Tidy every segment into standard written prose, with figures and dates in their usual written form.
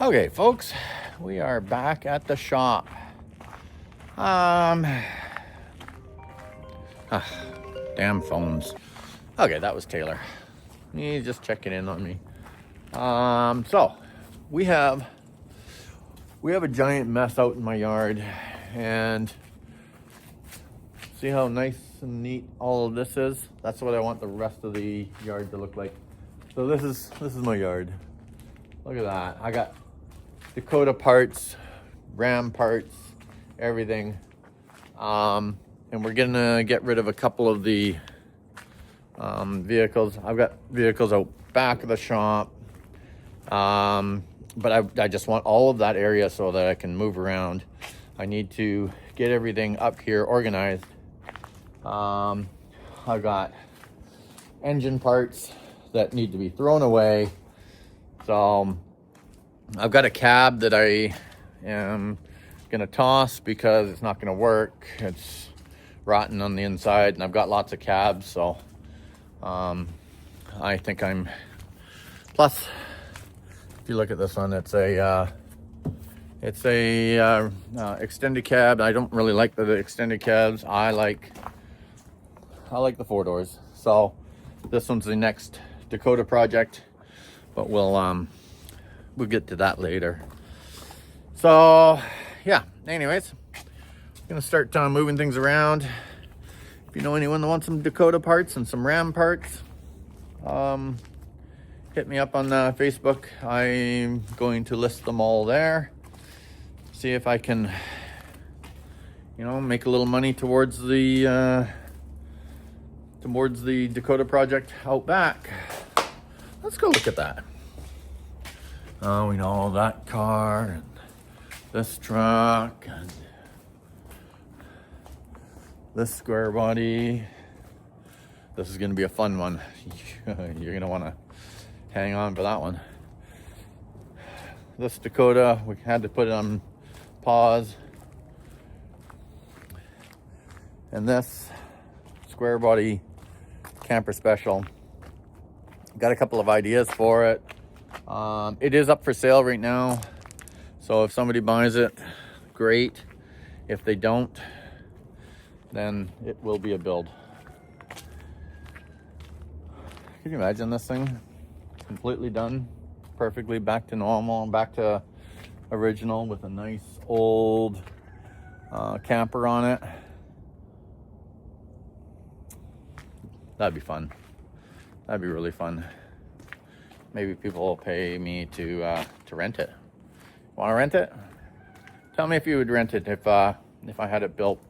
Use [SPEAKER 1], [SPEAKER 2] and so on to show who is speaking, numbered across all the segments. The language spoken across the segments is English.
[SPEAKER 1] Okay, folks, we are back at the shop. Um, Damn phones. Okay, that was Taylor. He's just checking in on me. So we have a giant mess out in my yard, and see how nice and neat all of this is? That's what I want the rest of the yard to look like. So this is my yard. Look at that. I got Dakota parts, Ram parts, everything. And we're gonna get rid of a couple of the vehicles. I've got vehicles out back of the shop. But I just want all of that area so that I can move around. I need to get everything up here organized. I've got engine parts that need to be thrown away. So I've got a cab that I am gonna toss because it's not gonna work. It's rotten on the inside, and I've got lots of cabs, so I think I'm, plus if you look at this one, it's a extended cab. I don't really like the extended cabs. I like the 4-doors. So this one's the next Dakota project, but we'll get to that later. So yeah, anyways, I'm gonna start moving things around. If you know anyone that wants some Dakota parts and some Ram parts, hit me up on Facebook. I'm going to list them all there. See if I can, make a little money towards the Dakota project out back. Let's go look at that. We know that car and this truck and this square body. This is going to be a fun one. You're going to want to hang on for that one. This Dakota, we had to put it on pause. And this square body camper special, got a couple of ideas for it. It is up for sale right now, so if somebody buys it, great. If they don't, then it will be a build. Can you imagine this thing completely done, perfectly back to normal and back to original with a nice old camper on it? That'd be fun. That'd be really fun. Maybe people will pay me to rent it. Want to rent it? Tell me if you would rent it if I had it built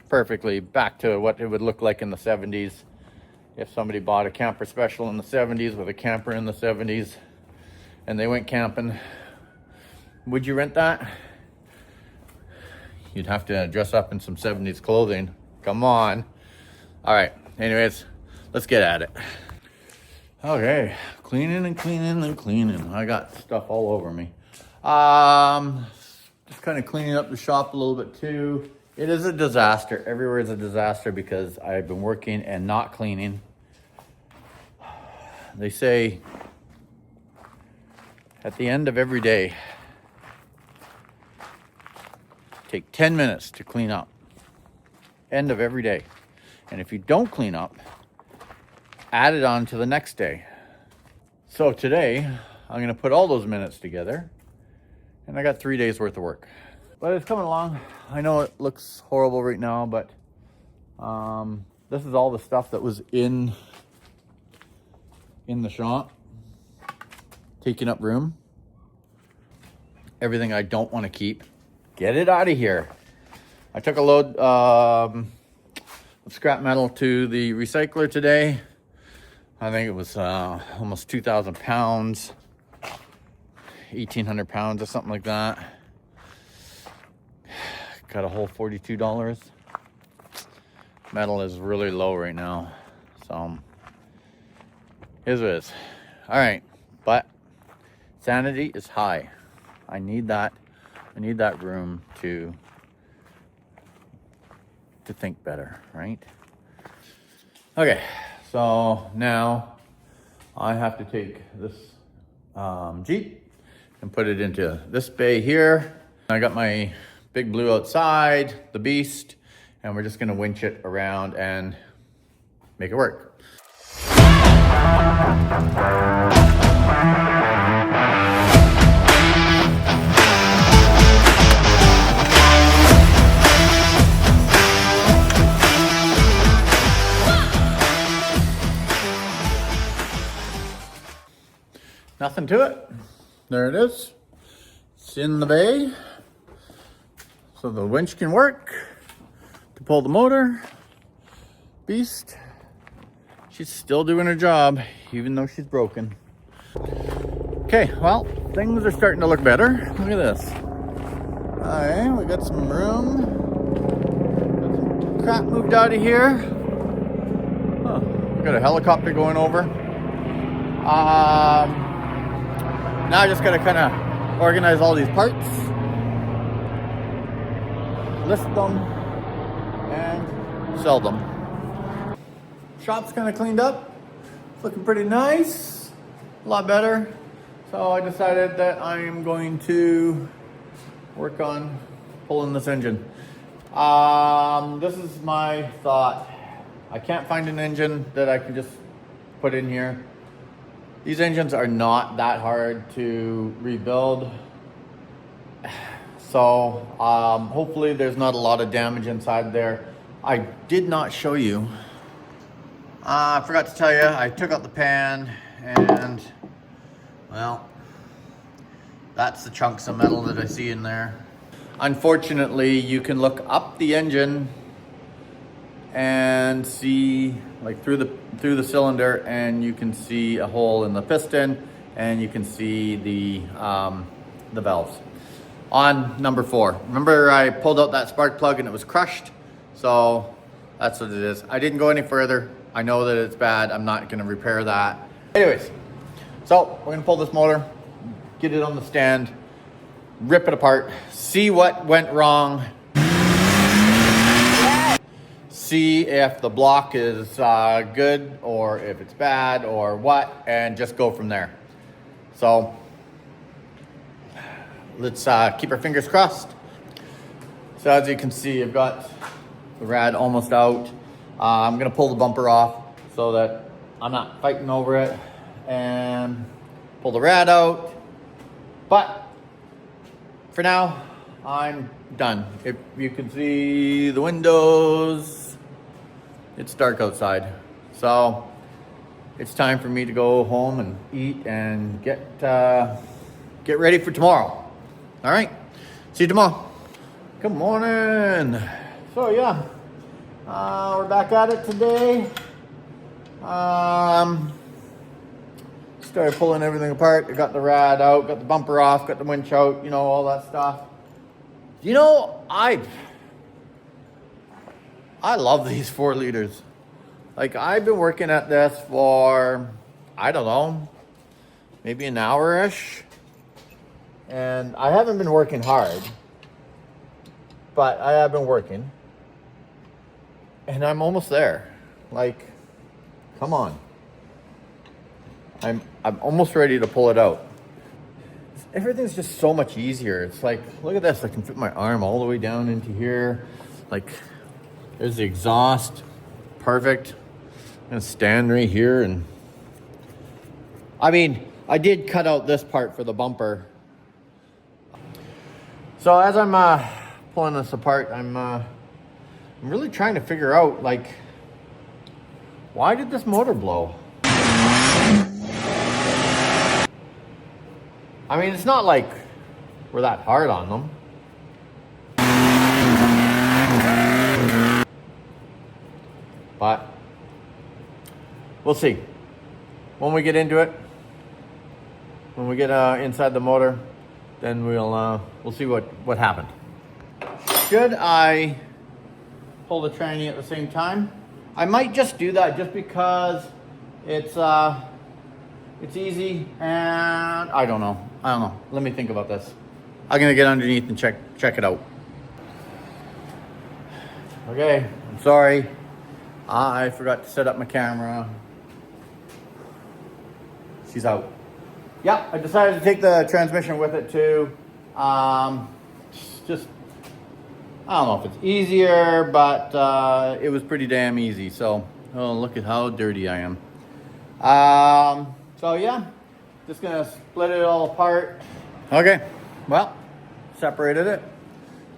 [SPEAKER 1] perfectly back to what it would look like in the 70s. If somebody bought a camper special in the 70s with a camper in the 70s and they went camping, would you rent that? You'd have to dress up in some 70s clothing. Come on. All right. Anyways, let's get at it. Okay, cleaning and cleaning and cleaning. I got stuff all over me. Just kind of cleaning up the shop a little bit too. It is a disaster. Everywhere is a disaster because I've been working and not cleaning. They say at the end of every day, take 10 minutes to clean up. End of every day. And if you don't clean up, add it on to the next day. So today, I'm gonna put all those minutes together, and I got 3 days worth of work. But it's coming along. I know it looks horrible right now, but this is all the stuff that was in the shop, taking up room. Everything I don't want to keep, get it out of here. I took a load of scrap metal to the recycler today. I think it was almost 2,000 pounds, 1,800 pounds or something like that. Got a whole $42. Metal is really low right now, so here's what it is. All right, but sanity is high. I need that room to think better, right? Okay, so now I have to take this Jeep and put it into this bay here. I got my Big Blue outside, the Beast, and we're just gonna winch it around and make it work. Nothing to it. There it is. It's in the bay. So the winch can work to pull the motor. Beast. She's still doing her job, even though she's broken. Okay, well, things are starting to look better. Look at this. Alright, we got some room. Got some crap moved out of here. Oh, we got a helicopter going over. Now I just gotta kind of organize all these parts, list them, and sell them. Shop's kind of cleaned up. It's looking pretty nice. A lot better. So I decided that I am going to work on pulling this engine. This is my thought. I can't find an engine that I can just put in here. These engines are not that hard to rebuild. So hopefully there's not a lot of damage inside there. I did not show you. I forgot to tell you, I took out the pan and, well, that's the chunks of metal that I see in there. Unfortunately, you can look up the engine and see, like through the cylinder, and you can see a hole in the piston, and you can see the valves on number 4. Remember, I pulled out that spark plug and it was crushed, so that's what it is. I didn't go any further. I know that it's bad. I'm not going to repair that. Anyways, so we're going to pull this motor, get it on the stand, rip it apart, see what went wrong, see if the block is good or if it's bad or what, and just go from there. So let's keep our fingers crossed. So as you can see, I've got the rad almost out. I'm gonna pull the bumper off so that I'm not fighting over it, and pull the rad out. But for now, I'm done. If you can see the windows, it's dark outside. So it's time for me to go home and eat and get ready for tomorrow. All right, see you tomorrow. Good morning. So yeah, we're back at it today. Started pulling everything apart. I got the rad out, got the bumper off, got the winch out, you know, all that stuff. You know, I love these 4 liters. Like, I've been working at this for, I don't know, maybe an hour-ish. And I haven't been working hard, but I have been working. And I'm almost there. Like, come on. I'm almost ready to pull it out. Everything's just so much easier. It's like, look at this. I can fit my arm all the way down into here. Like, there's the exhaust. Perfect. I'm gonna stand right here, and I mean, I did cut out this part for the bumper. So as I'm pulling this apart, I'm really trying to figure out, like, why did this motor blow? I mean, it's not like we're that hard on them. But we'll see. When we get into it, when we get inside the motor, then we'll see what happened. Should I pull the tranny at the same time? I might just do that just because it's easy, and I don't know. Let me think about this. I'm gonna get underneath and check it out. Okay, I'm sorry. I forgot to set up my camera. She's out. yeah, I decided to take the transmission with it too. Just, I don't know if it's easier, but it was pretty damn easy. So, oh, look at how dirty I am. So yeah, just gonna split it all apart. Okay, well, separated it.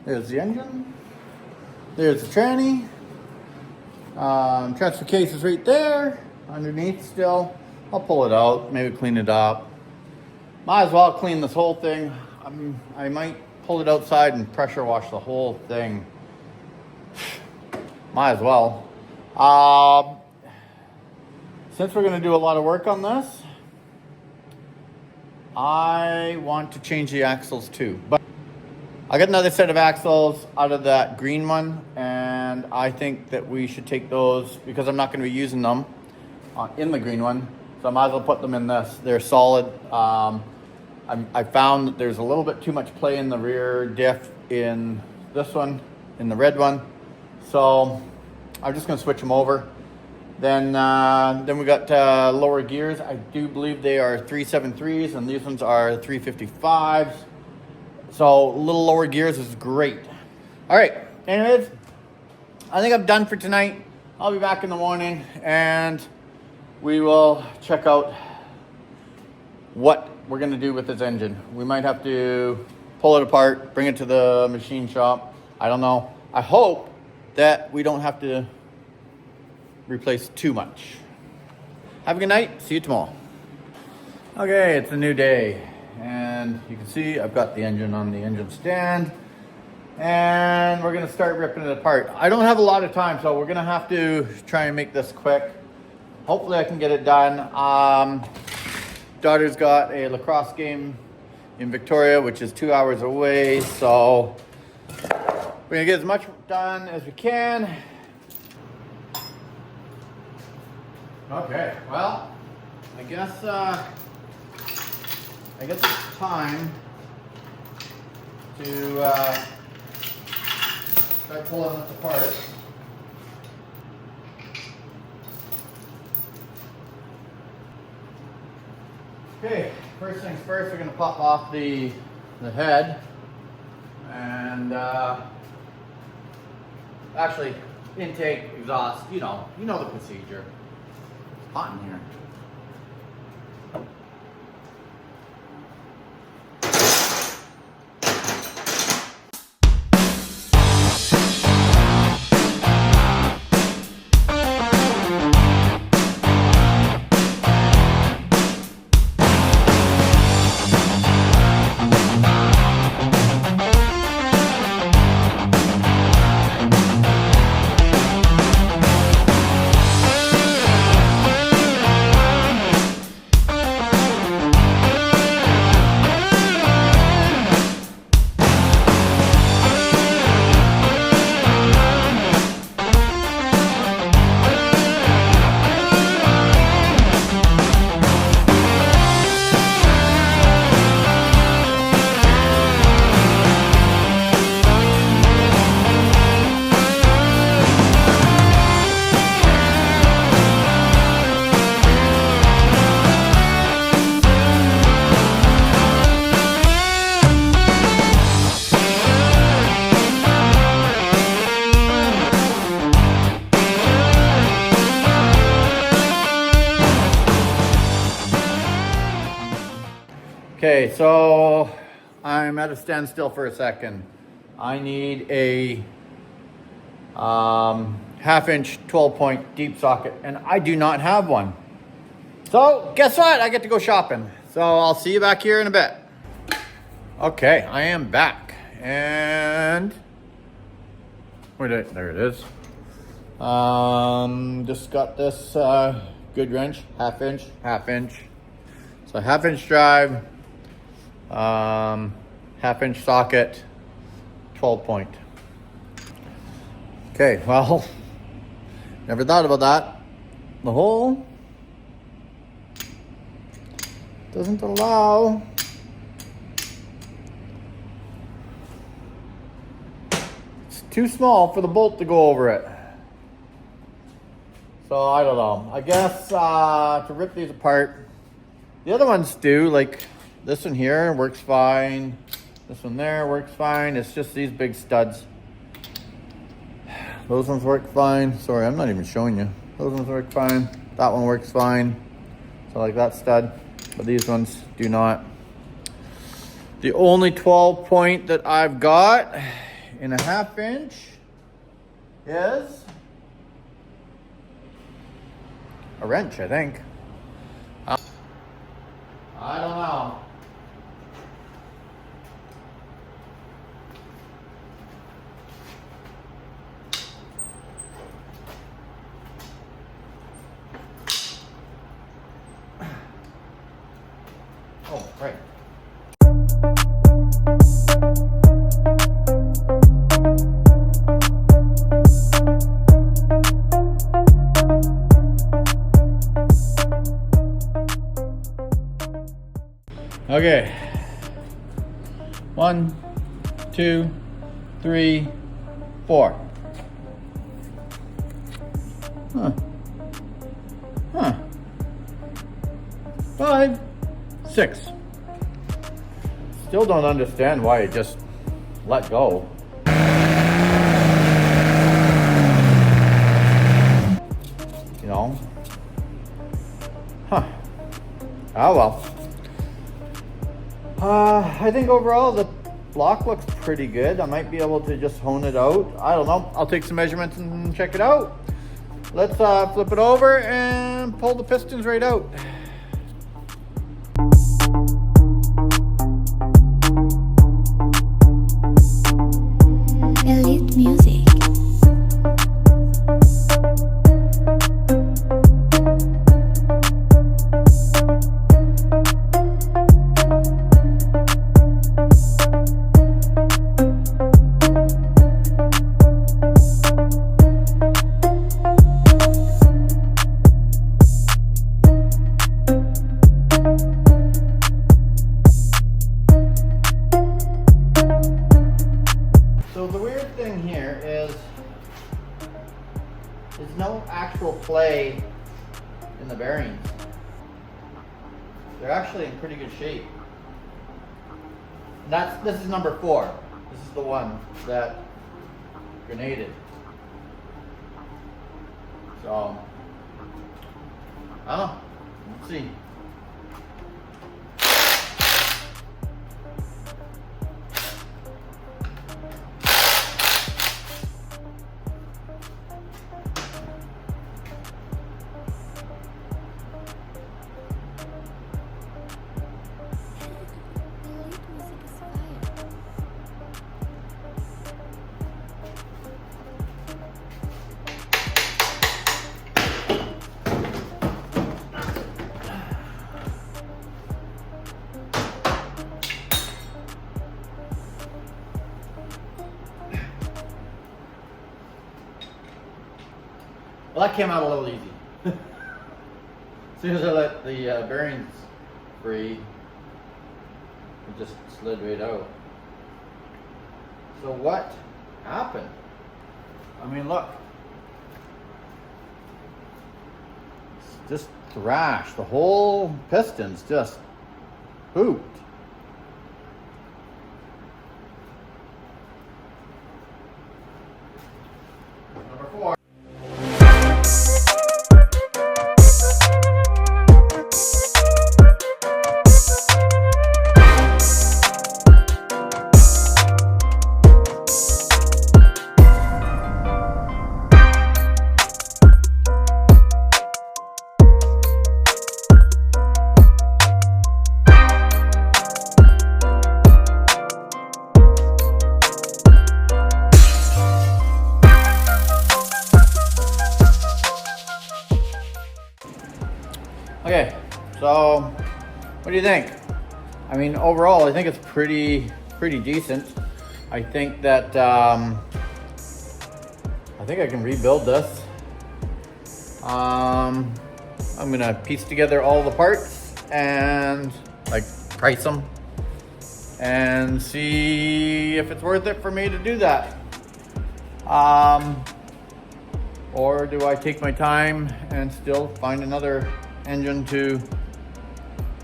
[SPEAKER 1] There's the engine. There's the tranny. Transfer case is right there, underneath still. I'll pull it out, maybe clean it up. Might as well clean this whole thing. I might pull it outside and pressure wash the whole thing. Might as well. Since we're gonna do a lot of work on this, I want to change the axles too. But I got another set of axles out of that green one, and I think that we should take those because I'm not going to be using them in the green one, so I might as well put them in this. They're solid. I found that there's a little bit too much play in the rear diff in this one, in the red one, so I'm just going to switch them over. Then we got lower gears. I do believe they are 373s, and these ones are 355s. So a little lower gears is great. All right, anyways, I think I'm done for tonight. I'll be back in the morning and we will check out what we're gonna do with this engine. We might have to pull it apart, bring it to the machine shop. I don't know. I hope that we don't have to replace too much. Have a good night. See you tomorrow. Okay, it's a new day. And you can see I've got the engine on the engine stand, and we're gonna start ripping it apart. I don't have a lot of time, so we're gonna have to try and make this quick. Hopefully I can get it done. Daughter's got a lacrosse game in Victoria, which is 2 hours away, so we're gonna get as much done as we can. Okay, well, I guess it's time to start pulling this apart. Okay, first things first, we're going to pop off the head and actually intake, exhaust, you know the procedure. It's hot in here. Okay, so I'm at a standstill for a second. I need a half-inch 12-point deep socket, and I do not have one. So guess what? I get to go shopping. So I'll see you back here in a bit. Okay, I am back, and there it is. Just got this good wrench, half inch. So half-inch drive. Half-inch socket, 12-point. Okay, well, never thought about that. The hole doesn't allow. It's too small for the bolt to go over it. So I don't know. I guess to rip these apart, The other ones do, like this one here works fine. This one there works fine. It's just these big studs. Those ones work fine. Sorry, I'm not even showing you. Those ones work fine. That one works fine. So like that stud, but these ones do not. The only 12 point that I've got in a 1/2 inch is a wrench, I think. I don't know. Oh, right. Okay. 1, 2, 3, 4. Huh. 5, 6. Still don't understand why it just let go. You know? Huh. Oh well. I think overall the block looks pretty good. I might be able to just hone it out. I don't know. I'll take some measurements and check it out. Let's flip it over and pull the pistons right out.
[SPEAKER 2] Elite Music.
[SPEAKER 1] There's no actual play in the bearings. They're actually in pretty good shape. And this is number 4. This is the one that grenaded. So, I don't know. Let's see. Well, that came out a little easy. As soon as I let the bearings free, it just slid right out. So what happened? I mean, look. It's just thrashed. The whole piston's just pooped. Number 4. Okay, so what do you think? I mean, overall, I think it's pretty decent. I think that I think I can rebuild this. I'm gonna piece together all the parts and like price them and see if it's worth it for me to do that. Or do I take my time and still find another engine to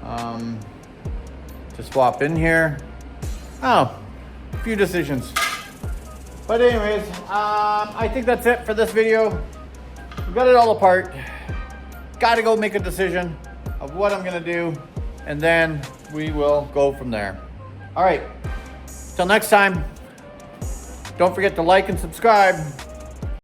[SPEAKER 1] to swap in here. Oh, a few decisions. But anyways, I think that's it for this video. We got it all apart. Got to go make a decision of what I'm gonna do, and then we will go from there. All right, till next time, don't forget to like and subscribe.